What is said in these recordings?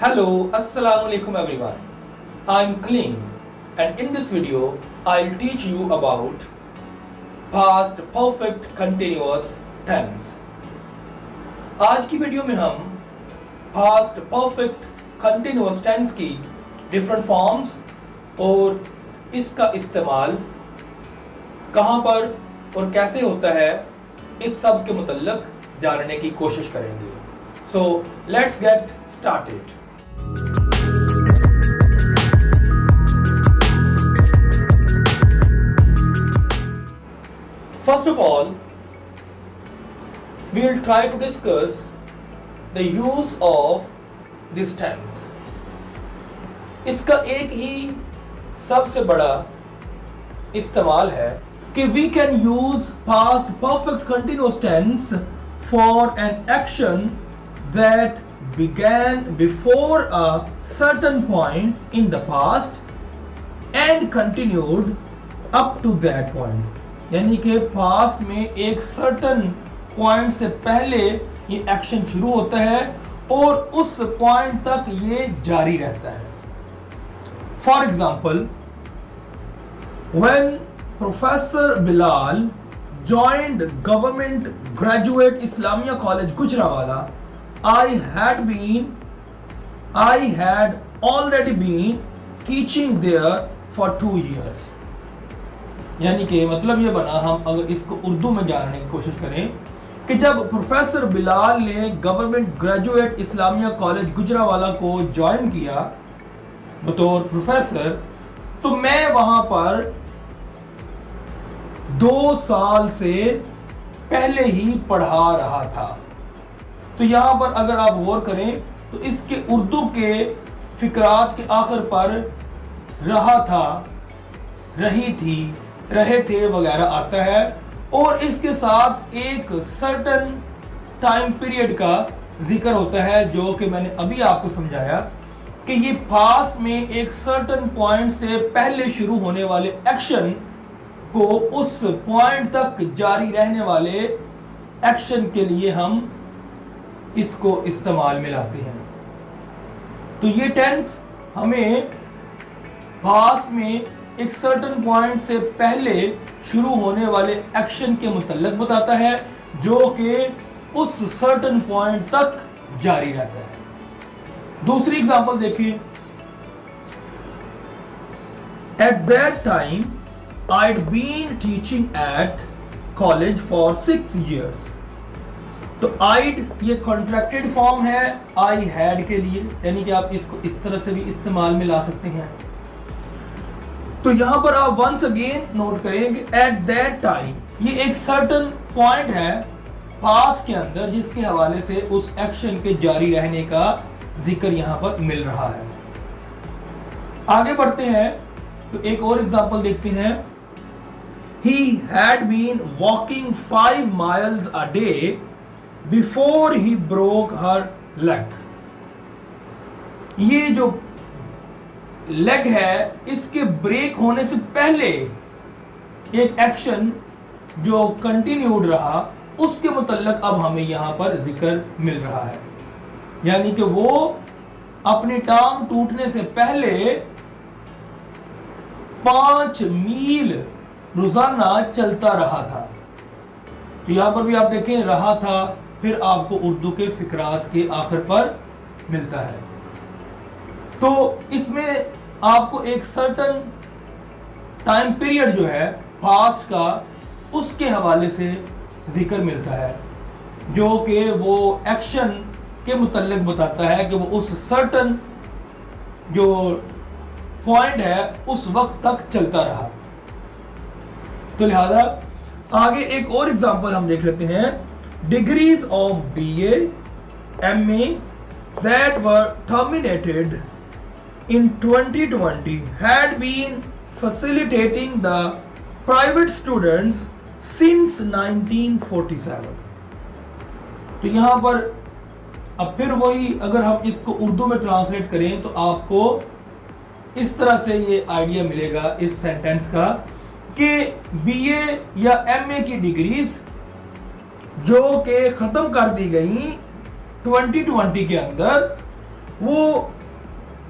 Hello, Assalamu alaikum everyone. I'm Kaleem and in this video I'll teach you about past perfect continuous tense. आज की video में हम past perfect continuous tense की different forms और इसका इस्तेमाल कहाँ पर और कैसे होता है इस सब के मुतल्लिक जानने की कोशिश करेंगे. So let's get started. First of all, we will try to discuss the use of this tense. इसका एक ही सबसे बड़ा इस्तेमाल है कि we can use past perfect continuous tense for an action that began before a certain point in the past and continued up to that point. यानी कि past में एक सर्टन पॉइंट से पहले ये एक्शन शुरू होता है और उस पॉइंट तक ये जारी रहता है. For example, when professor Bilal joined government graduate Islamia College Gujranwala, I had already been teaching there for 2 years. यानी कि मतलब ये बना, हम अगर इसको उर्दू में जानने की कोशिश करें कि जब प्रोफेसर बिलाल ने government graduate Islamia college Gujranwala को ज्वाइन किया बतौर प्रोफेसर, तो मैं वहां पर 2 साल से पहले ही पढ़ा रहा था. तो यहां पर अगर आप गौर करें तो इसके उर्दू के फिकरात के आखिर पर रहा था, रही थी, रहे थे वगैरह आता है और इसके साथ एक सर्टन टाइम पीरियड का जिक्र होता है जो कि मैंने अभी आपको समझाया कि ये पास्ट में एक सर्टन पॉइंट से पहले शुरू होने वाले एक्शन को उस पॉइंट तक जारी रहने वाले एक्शन के लिए हम इसको इस्तेमाल में लाते हैं. तो ये टेंस हमें पास्ट में एक सर्टन पॉइंट से पहले शुरू होने वाले एक्शन के मुतल्लिक बताता है जो कि उस सर्टन पॉइंट तक जारी रहता है. दूसरी एग्जांपल देखिए. At that time I'd been teaching at college for 6 years. तो I'd ये कॉन्ट्रैक्टेड फॉर्म है I had के लिए, यानी कि आप इसको इस तरह से भी इस्तेमाल में ला सकते हैं. तो यहां पर आप वंस अगेन नोट करें कि एट दैट टाइम ये एक सर्टन पॉइंट है पास्ट के अंदर जिसके हवाले से उस एक्शन के जारी रहने का जिक्र यहां पर मिल रहा है. आगे बढ़ते हैं तो एक और एग्जांपल देखते हैं. He had been walking 5 miles a day before he broke her leg. ये जो लेग है इसके ब्रेक होने से पहले एक एक्शन जो कंटिन्यूड रहा उसके मुतल्लिक अब हमें यहां पर जिक्र मिल रहा है. यानी कि वो अपनी टांग टूटने से पहले 5 मील रोजाना चलता रहा था. तो यहां पर भी आप देखें रहा था, फिर आपको उर्दू के फिकरात के आखिर पर मिलता है. तो इसमें आपको एक सर्टन टाइम पीरियड जो है पास्ट का उसके हवाले से जिक्र मिलता है जो कि वो एक्शन के मुतल्लिक बताता है कि वो उस सर्टन जो पॉइंट है उस वक्त तक चलता रहा. तो लिहाजा आगे एक और एग्जांपल हम देख लेते हैं. Degrees of BA, MA that were terminated in 2020 had been facilitating the private students since 1947. तो यहां पर अब फिर वही अगर हम इसको उर्दू में ट्रांसलेट करें तो आपको इस तरह से ये आइडिया मिलेगा इस सेंटेंस का कि BA या MA की डिग्रीज जो कि खत्म कर दी गई 2020 के अंदर वो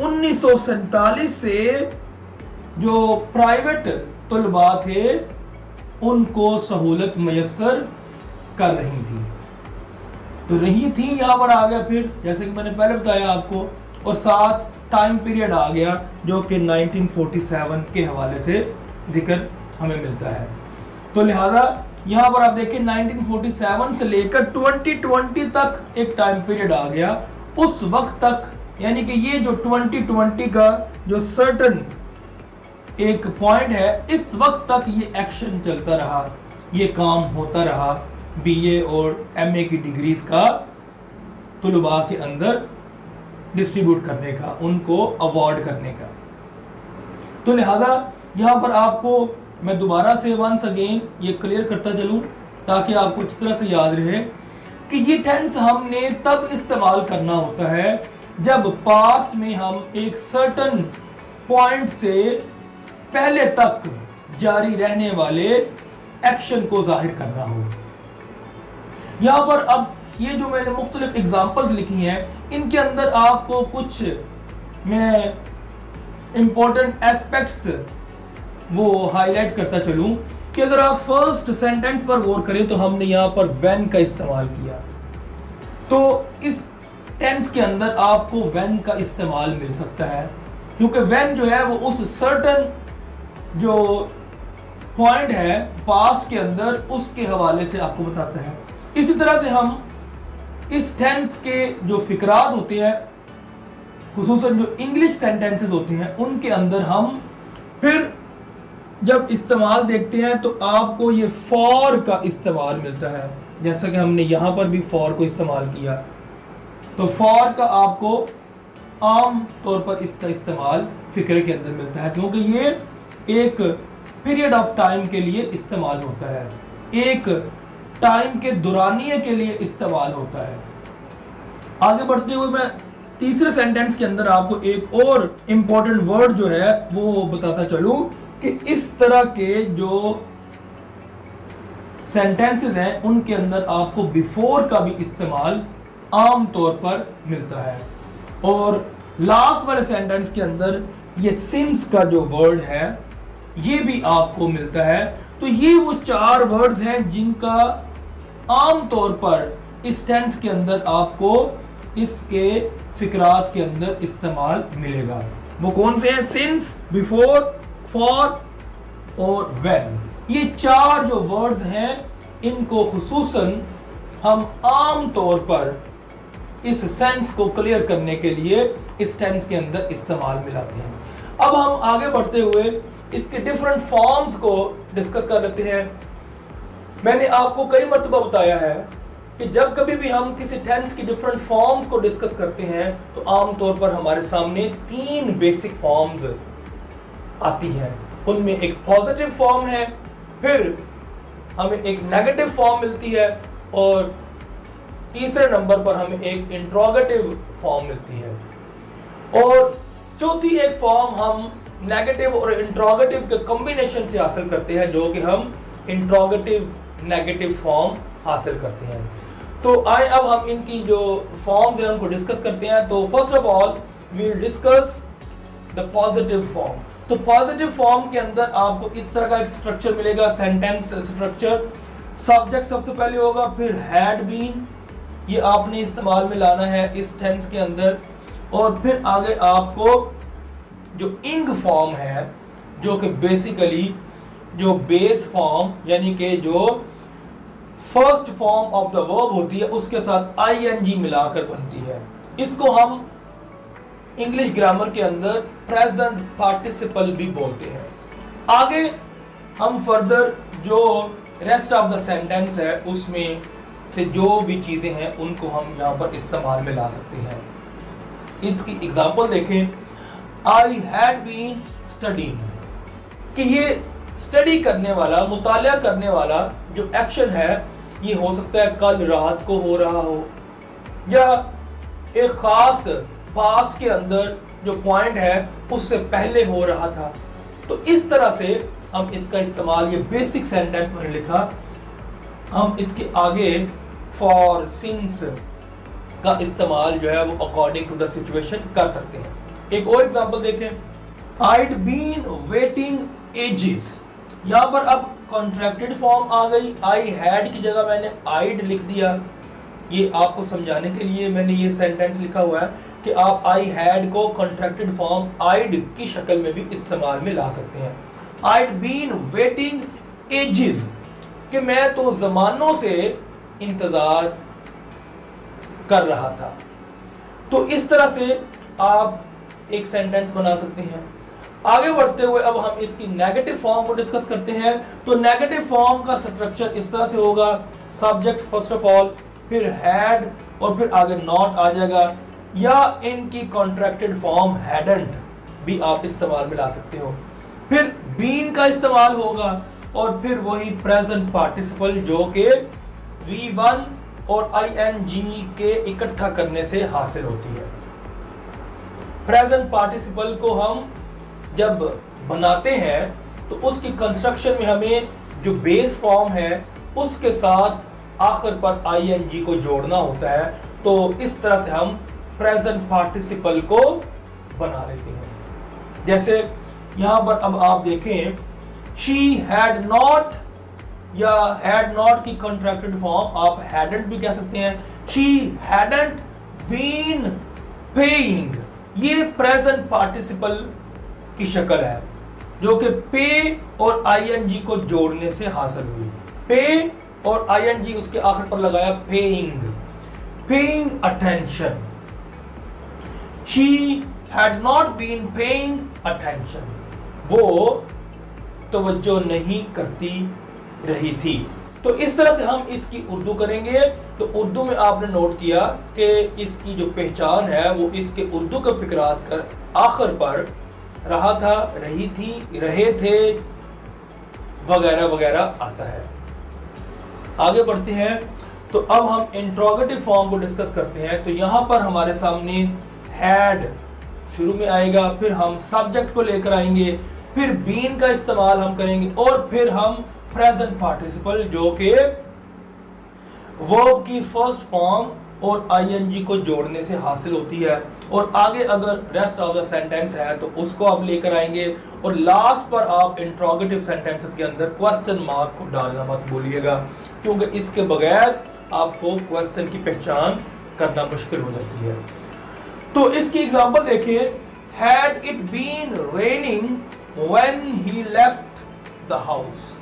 1947 से जो प्राइवेट तलबा थे उनको सहूलत मैसर कर रही थी। तो रही थी यहाँ पर आ गया फिर, जैसे कि मैंने पहले बताया आपको, और साथ टाइम पीरियड आ गया जो कि 1947 के हवाले से जिक्र हमें मिलता है। तो लिहाजा यहाँ पर आप देखिए 1947 से लेकर 2020 तक एक टाइम पीरियड आ गया। उस वक्त तक यानी कि ये जो 2020 का जो सर्टन एक पॉइंट है, इस वक्त तक ये एक्शन चलता रहा, ये काम होता रहा बीए और एमए की डिग्रीज का तुलबा के अंदर डिस्ट्रीब्यूट करने का, उनको अवार्ड करने का। तो लिहाजा यहाँ पर आपको मैं दोबारा से वंस अगेन ये क्लियर करता चलूं ताकि आपको इस तरह से याद रहे कि ये टेंस हमने तब इस्तेमाल करना होता है जब पास्ट में हम एक सर्टन पॉइंट से पहले तक जारी रहने वाले एक्शन को जाहिर करना हो। यहां पर अब ये जो मैंने मुख्तलिफ एग्जांपल्स लिखी हैं, इनके अंदर आपको कुछ मैं इंपॉर्टेंट एस्पेक्ट्स वो हाईलाइट करता चलूं कि अगर आप फर्स्ट सेंटेंस पर गौर करें तो हमने यहां पर व्हेन का इस्तेमाल किया। तो इस टेंस के अंदर आपको व्हेन का इस्तेमाल मिल सकता है क्योंकि व्हेन जो है वो उस सर्टन जो पॉइंट है पास्ट के अंदर उसके हवाले से आपको बताता है। इसी तरह से हम इस टेंस के जो फिकरात होते हैं, खुसूसन जो इंग्लिश सेंटेंसेस होते हैं, उनके अंदर हम फिर जब इस्तेमाल देखते हैं तो आपको ये फॉर का इस्तेमाल मिलता है। जैसा कि हमने यहाँ पर भी फॉर को इस्तेमाल किया, तो फॉर का आपको आम तौर पर इसका इस्तेमाल फिक्र के अंदर मिलता है क्योंकि ये एक पीरियड ऑफ टाइम के लिए इस्तेमाल होता है, एक टाइम के दौरानिये के लिए इस्तेमाल होता है। आगे बढ़ते हुए मैं तीसरे सेंटेंस के अंदर आपको एक और इंपॉर्टेंट वर्ड जो है वो बताता चलूं कि इस तरह के जो सेंटेंसेस हैं उनके अंदर आपको बिफोर का भी इस्तेमाल आम तौर पर मिलता है। और लास्ट वाले सेंटेंस के अंदर ये सिंस का जो वर्ड है ये भी आपको मिलता है। तो ये वो चार वर्ड्स हैं जिनका आम तौर पर इस टेंस के अंदर आपको इसके फिकरात के अंदर इस्तेमाल मिलेगा। वो कौन से हैं? सिंस, बिफोर, फॉर और व्हेन। ये चार जो वर्ड्स हैं इनको खुसूसन हम आम तौर पर इस सेंस को क्लियर करने के लिए इस टेंस के अंदर इस्तेमाल मिलाते हैं। अब हम आगे बढ़ते हुए इसके डिफरेंट फॉर्म्स को डिस्कस कर लेते हैं। मैंने आपको कई मर्तबा बताया है कि जब कभी भी हम किसी टेंस की डिफरेंट फॉर्म्स को डिस्कस करते हैं तो आमतौर पर हमारे सामने तीन बेसिक फॉर्म्स आती हैं। उनमें एक पॉजिटिव फॉर्म है, फिर हमें एक नेगेटिव फॉर्म मिलती है और तीसरे नंबर पर हमें एक इंट्रोगेटिव फॉर्म मिलती है। और चौथी एक फॉर्म हम नेगेटिव और इंट्रोगेटिव के कॉम्बिनेशन से हासिल करते हैं जो कि हम इंट्रोगेटिव नेगेटिव फॉर्म हासिल करते हैं। तो आए अब हम इनकी जो फॉर्म्स हैं उनको डिस्कस करते हैं। तो first of all we will discuss the positive form. तो पॉजिटिव फॉर्म के अंदर आपको इस तरह का एक स्ट्रक्चर मिलेगा, सेंटेंस स्ट्रक्चर। सब्जेक्ट सबसे पहले होगा, फिर हैड बीन, ये आपने इस्तेमाल में लाना है इस टेंस के अंदर। और फिर आगे आपको जो इंग फॉर्म है जो कि बेसिकली जो बेस फॉर्म यानी कि जो first form of the verb होती है उसके साथ आईएनजी मिलाकर बनती है। इसको हम इंग्लिश ग्रामर के अंदर प्रेजेंट पार्टिसिपल भी बोलते हैं। आगे हम फर्दर जो रेस्ट ऑफ द सेंटेंस है उसमें से जो भी चीजें हैं उनको हम यहाँ पर इस्तेमाल में ला सकते हैं। इसकी एग्जांपल देखें, आई हैड बीन स्टडीइंग, कि ये स्टडी करने वाला, मुतालिया करने वाला जो एक्शन है ये हो सकता है कल रात को हो रहा हो या एक खास पास्ट के अंदर जो पॉइंट है उससे पहले हो रहा था। तो इस तरह से हम इसका इस्तेमाल, ये बेसिक सेंटेंस मैंने लिखा, हम इसके आगे फॉर, सिंस का इस्तेमाल जो है वो अकॉर्डिंग टू द सिचुएशन कर सकते हैं। एक और एग्जांपल देखें, I'd been waiting ages। यहाँ पर अब कॉन्ट्रैक्टेड फॉर्म आ गई, आई हैड की जगह मैंने I'd लिख दिया। ये आपको समझाने के लिए मैंने ये सेंटेंस लिखा हुआ है कि आप आई हैड को कॉन्ट्रैक्टेड फॉर्म I'd की शक्ल में भी इस्तेमाल में ला सकते हैं। I'd been waiting ages कि मैं तो जमानों से इंतजार कर रहा था। तो इस तरह से आप एक सेंटेंस बना सकते हैं। आगे बढ़ते हुए अब हम इसकी नेगेटिव फॉर्म को डिस्कस करते हैं। तो नेगेटिव फॉर्म का स्ट्रक्चर इस तरह से होगा, सब्जेक्ट फर्स्ट ऑफ ऑल, फिर हैड और फिर आगे नॉट आ जाएगा, या इनकी कॉन्ट्रैक्टेड फॉर्म हैडंट भी आप इस्तेमाल में ला सकते हो। फिर बीन का इस्तेमाल होगा और फिर वही प्रेजेंट पार्टिसिपल जो कि V1 और ING के इकट्ठा करने से हासिल होती है। प्रेजेंट पार्टिसिपल को हम जब बनाते हैं तो उसकी कंस्ट्रक्शन में हमें जो बेस फॉर्म है उसके साथ आखिर पर ING को जोड़ना होता है। तो इस तरह से हम प्रेजेंट पार्टिसिपल को बना लेते हैं। जैसे यहां पर अब आप देखें, शी हैड नॉट या हैड नॉट की कॉन्ट्रैक्टेड फॉर्म आप हैडंट भी कह सकते हैं। शी हैडंट बीन पेइंग, ये प्रेजेंट पार्टिसिपल की शक्ल है जो कि पे और ING को जोड़ने से हासिल हुई। पे और ING उसके आखिर पर लगाया, paying, paying attention. She had not been paying attention, वो तवज्जो नहीं करती रही थी। तो इस तरह से हम इसकी उर्दू करेंगे। तो उर्दू में आपने नोट किया कि इसकी जो पहचान है वो इसके उर्दू के फिक्रात कर आखिर पर रहा था, रही थी, रहे थे वगैरह वगैरह आता है। आगे बढ़ते हैं तो अब हम इंट्रोगेटिव फॉर्म को डिस्कस करते हैं। तो यहां पर हमारे सामने हैड शुरू में आएगा, फिर हम सब्जेक्ट को लेकर आएंगे, फिर बीन का इस्तेमाल हम करेंगे और फिर हम प्रेजेंट पार्टिसिपल जो कि वर्ब की फर्स्ट फॉर्म और ING को जोड़ने से हासिल होती है। और आगे अगर रेस्ट ऑफ द सेंटेंस है तो उसको आप लेकर आएंगे और लास्ट पर आप इंट्रोगेटिव सेंटेंसेस के अंदर क्वेश्चन मार्क को डालना मत भूलिएगा, क्योंकि इसके बगैर आपको क्वेश्चन की पहचान करना मुश्किल हो जाती है। तो इसकी एग्जांपल देखिए, had it been raining when he left the house,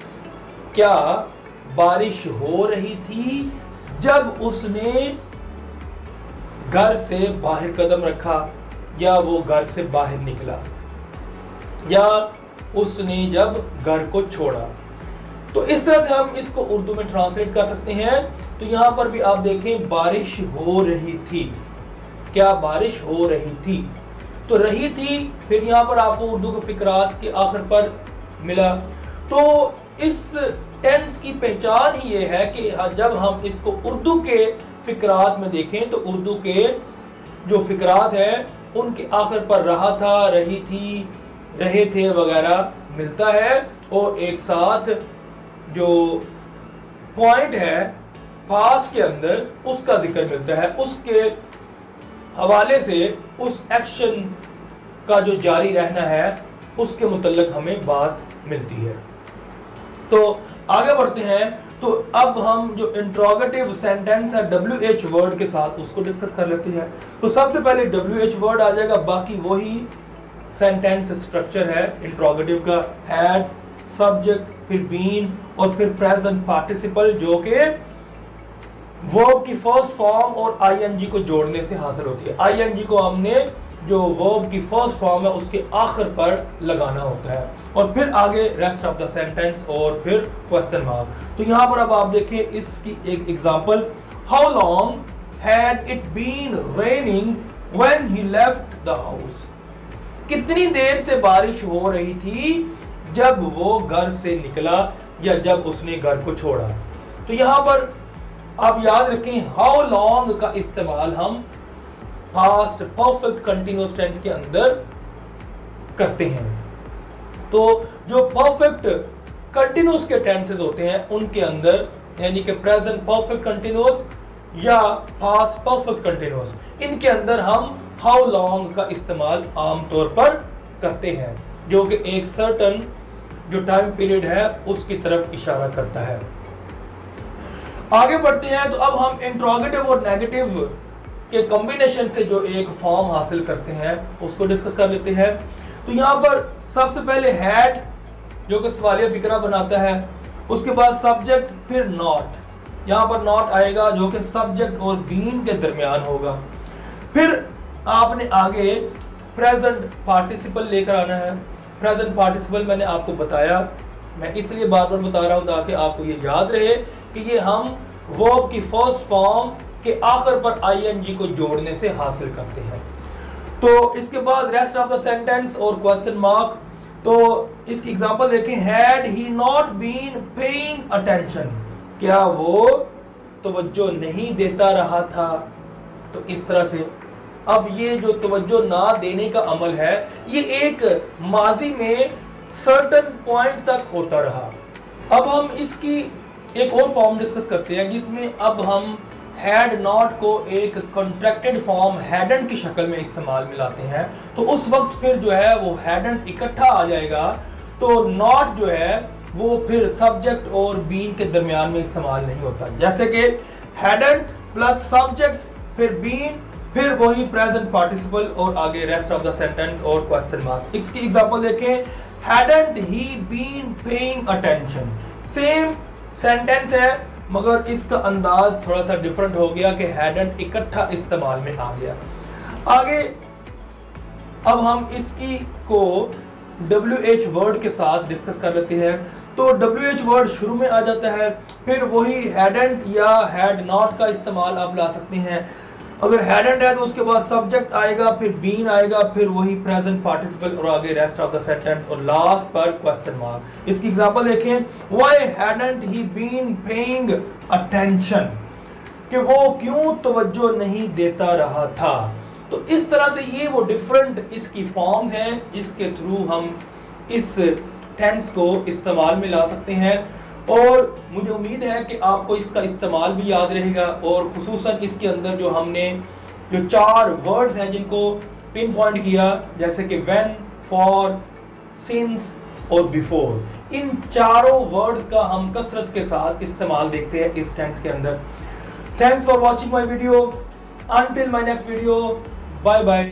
क्या बारिश हो रही थी जब उसने घर से बाहर कदम रखा या वो घर से बाहर निकला या उसने जब घर को छोड़ा। तो इस तरह से हम इसको उर्दू में ट्रांसलेट कर सकते हैं। तो यहां पर भी आप देखें, बारिश हो रही थी, क्या बारिश हो रही थी, तो रही थी, फिर यहां पर आपको उर्दू के फिक्रात के आखिर पर मिला। तो इस टेंस की पहचान ही ये है कि जब हम इसको उर्दू के फिक्रात में देखें तो उर्दू के जो फिक्रात हैं उनके आखिर पर रहा था, रही थी, रहे थे वगैरह मिलता है और एक साथ जो पॉइंट है पास के अंदर उसका जिक्र मिलता है, उसके हवाले से उस एक्शन का जो जारी रहना है उसके मुतल्लिक हमें बात मिलती है। तो आगे बढ़ते हैं। तो अब हम जो इंट्रोगेटिव सेंटेंस है WH वर्ड के साथ उसको डिस्कस कर लेते हैं। तो सबसे पहले WH वर्ड आ जाएगा, बाकी वही सेंटेंस स्ट्रक्चर है इंट्रोगेटिव का, हैड, सब्जेक्ट, फिर बीन और फिर प्रेजेंट पार्टिसिपल जो कि वर्ब की फर्स्ट फॉर्म और ING को जोड़ने से हासिल होती है। ING को हमने जो वर्ब की फर्स्ट फॉर्म है उसके आखिर पर लगाना होता है और फिर आगे रेस्ट ऑफ द सेंटेंस और फिर क्वेश्चन मार्क। तो यहां पर अब आप देखें इसकी एक example, how long had it been raining when he left the house, कितनी देर से बारिश हो रही थी जब वो घर से निकला या जब उसने घर को छोड़ा। तो यहां पर आप याद रखें, हाउ लॉन्ग का इस्तेमाल हम पास्ट परफेक्ट कंटीन्यूअस टेंस के अंदर करते हैं। तो जो परफेक्ट कंटीन्यूअस के टेंसेस होते हैं उनके अंदर, यानी कि प्रेजेंट परफेक्ट कंटीन्यूअस, या पास्ट परफेक्ट कंटिन्यूअस, इनके अंदर हम हाउ लॉन्ग का इस्तेमाल आमतौर पर करते हैं, जो कि एक सर्टन जो टाइम पीरियड है उसकी तरफ इशारा करता है। आगे बढ़ते हैं तो अब हम इंट्रोगेटिव और नेगेटिव के कॉम्बिनेशन से जो एक फॉर्म हासिल करते हैं उसको डिस्कस कर लेते हैं। तो यहाँ पर सबसे पहले हैड जो कि सवालिया फिक्रा बनाता है, उसके बाद सब्जेक्ट, फिर नॉट, यहाँ पर नॉट आएगा जो कि सब्जेक्ट और बीन के दरमियान होगा। फिर आपने आगे प्रेजेंट पार्टिसिपल लेकर आना है। प्रेजेंट पार्टिसिपल मैंने आपको बताया, मैं इसलिए बार बार बता रहा हूं ताकि आपको ये याद रहे कि ये हम वर्ब की फर्स्ट फॉर्म के आखिर पर आईएनजी को जोड़ने से हासिल करते हैं। तो इसके बाद रेस्ट ऑफ द सेंटेंस और क्वेश्चन मार्क। तो इसकी एग्जांपल देखें, had he not been paying attention, क्या वो तवज्जो नहीं देता रहा था। तो इस तरह से अब ये जो तवज्जो ना देने का अमल है ये एक माजी में सर्टेन पॉइंट तक होता रहा। अब हम इसकी एक और फॉर्म डिस्कस करते हैं जिसमें अब हम हैड नॉट को एक कॉन्ट्रैक्टेड फॉर्म हैडंट की शक्ल में इस्तेमाल में लाते हैं। तो उस वक्त फिर जो है वो हैडंट इकट्ठा आ जाएगा, तो नॉट जो है वो फिर सब्जेक्ट और बीन के दरमियान में इस्तेमाल नहीं होता। जैसे कि हैडंट प्लस सब्जेक्ट फिर बीन फिर वही प्रेजेंट पार्टिसिपल और आगे रेस्ट ऑफ द सेंटेंस और क्वेश्चन मार्क। इसकी एग्जांपल देखें, hadn't he been paying attention, same sentence है मगर इसका अंदाज थोड़ा सा डिफरेंट हो गया कि hadn't इकट्ठा इस्तेमाल में आ गया। आगे अब हम इसकी को WH वर्ड के साथ डिस्कस कर लेते हैं। तो WH वर्ड शुरू में आ जाता है, फिर वही hadn't या had not का इस्तेमाल आप ला सकते हैं। अगर hadn't है तो उसके बाद सब्जेक्ट आएगा, फिर बीन आएगा, फिर वही प्रेजेंट पार्टिसिपल और आगे रेस्ट ऑफ द सेंटेंस और लास्ट पर क्वेश्चन मार्क। इसकी एग्जांपल देखें, why hadn't he been paying attention, कि वो क्यों तवज्जो नहीं देता रहा था। तो इस तरह से ये वो डिफरेंट इसकी फॉर्म्स हैं जिसके थ्रू हम इस टेंस को इस्तेमाल में ला सकते हैं। और मुझे उम्मीद है कि आपको इसका इस्तेमाल भी याद रहेगा और खुसूसन इसके अंदर जो हमने जो 4 वर्ड्स हैं जिनको पिन पॉइंट किया, जैसे कि व्हेन, फॉर, सिंस और बिफोर, इन चारों वर्ड्स का हम कसरत के साथ इस्तेमाल देखते हैं इस टेंस के अंदर। Thanks for watching my video, until my next video, bye bye.